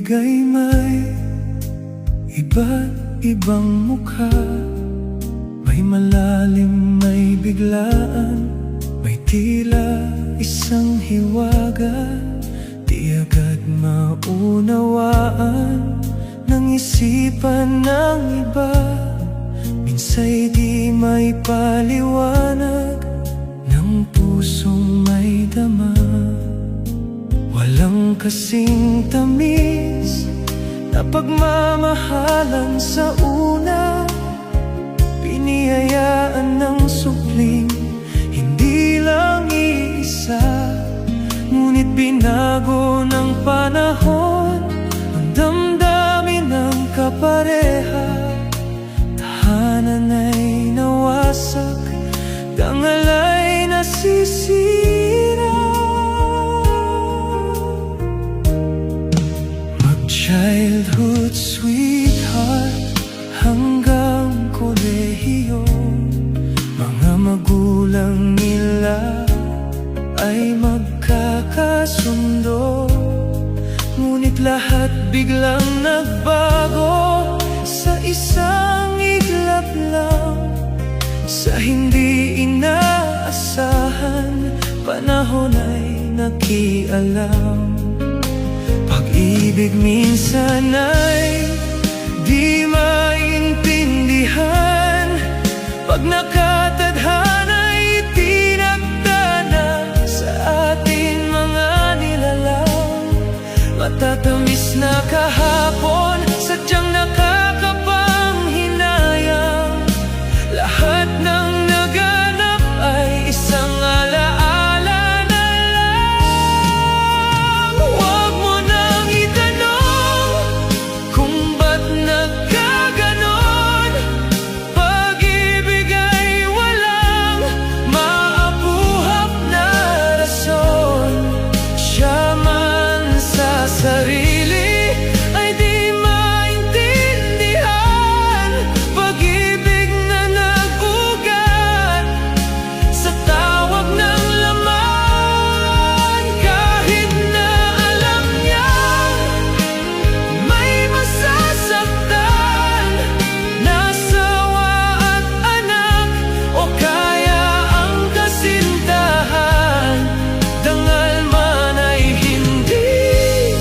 ay may iba't ibang mukha. May malalim, may biglaan, may tila isang hiwaga. Di agad maunawaan ng isipan ng iba. Minsa'y di may paliwanag ng pusong may dama. Walang kasing tamis na pagmamahalan sa una. Piniyayaan ng supling, hindi lang iisa. Ngunit binago ng panahon ang damdamin ng kapareha. Tahanan ay nawasak, dangal ay nasisira. Mag-childhood sweetheart hanggang kolehiyo, mga magulang nila ay magkakasundo. Ngunit lahat biglang nagbago sa isang iglap lang. Sa hindi inaasahan, panahon ay nakialam. Pag-ibig minsan ay di maintindihan. Pag nakatadhana'y tinagtana sa atin mga nilalang. Matatamis na kahapon, sadyang nakakapanghinayang. Lahat ng naganap ay isang alaala na lang. Huwag mo nang itanong kung ba't nagkaganon. Pag-ibig ay walang maabuhap na rason. Siya man sa sarili ay di maintindihan. Pag-ibig na nag-ugat sa tawag ng laman. Kahit na alam niya may masasaktan na asawa at anak, o kaya ang kasintahan. Dangal man ay hindi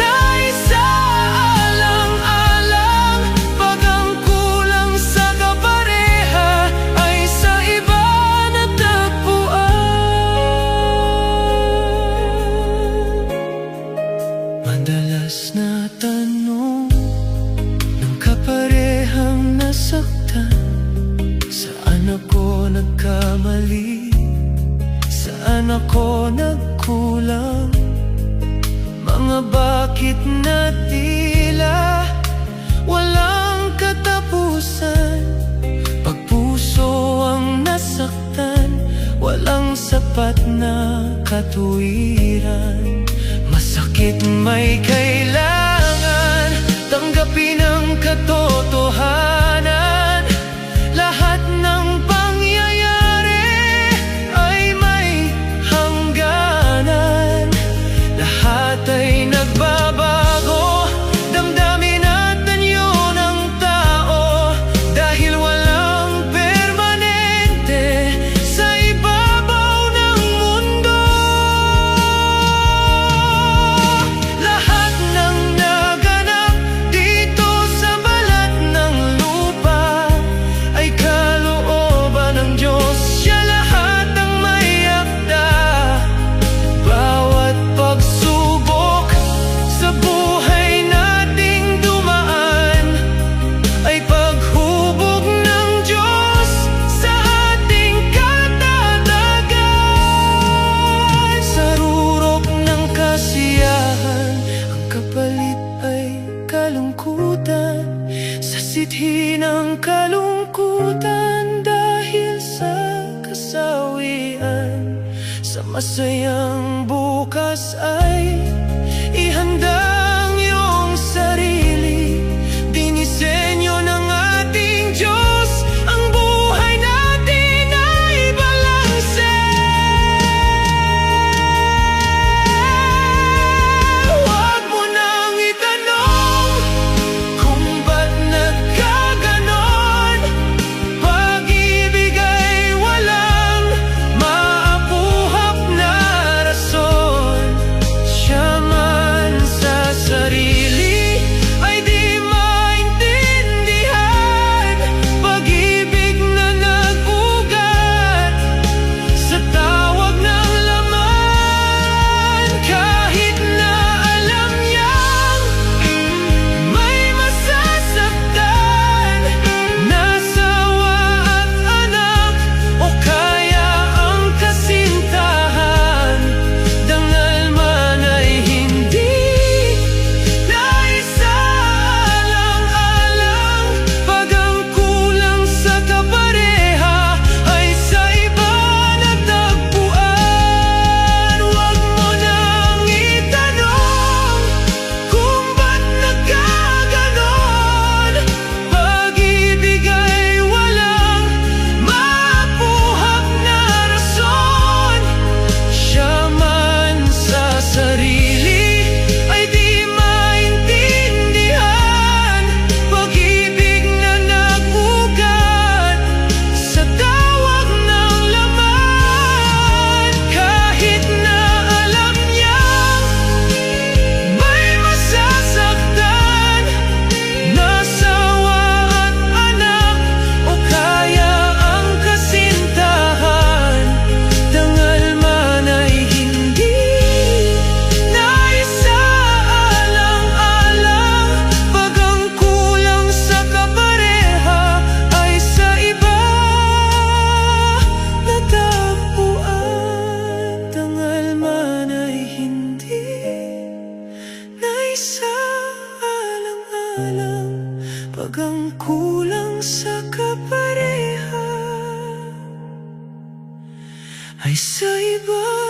naisaalang-alang. Pag ang kulang sa kapareha ay sa iba natagpuan. Madalas na tanong ng kaparehang nasaktan, saan ako nagkamali? Saan ako nagkulang? Mga bakit na tila walang katapusan? Pag puso ang nasaktan, walang sapat na katuwiran. Masakit may kailangan tanggapin ang katotohanan. Lahat ng pangyayari ay may hangganan. Lahat ay nagbabago, damdamin at anyo ng tao. Dahil walang permanente sa ibabaw ng mundo. Lahat ng naganap dito sa balat ng lupa ay kalooban ng Diyos. Siya lahat ang may akda. Bawat pagsubok sa buhay nating dumaan ay paghubog ng Diyos sa ating katatagan. Sa rurok ng kasiyahan, ang kapalit ay kalungkutan. Sa sithi ng kalungkutan, dahil sa kasawian. Sa masayang bukas ay ihanda ang iyong sarili. Dinisenyo ng ating Diyos ang buhay natin ay balanse. Huwag mo nang itanong Pag ang kulang sa kapareha ay sa iba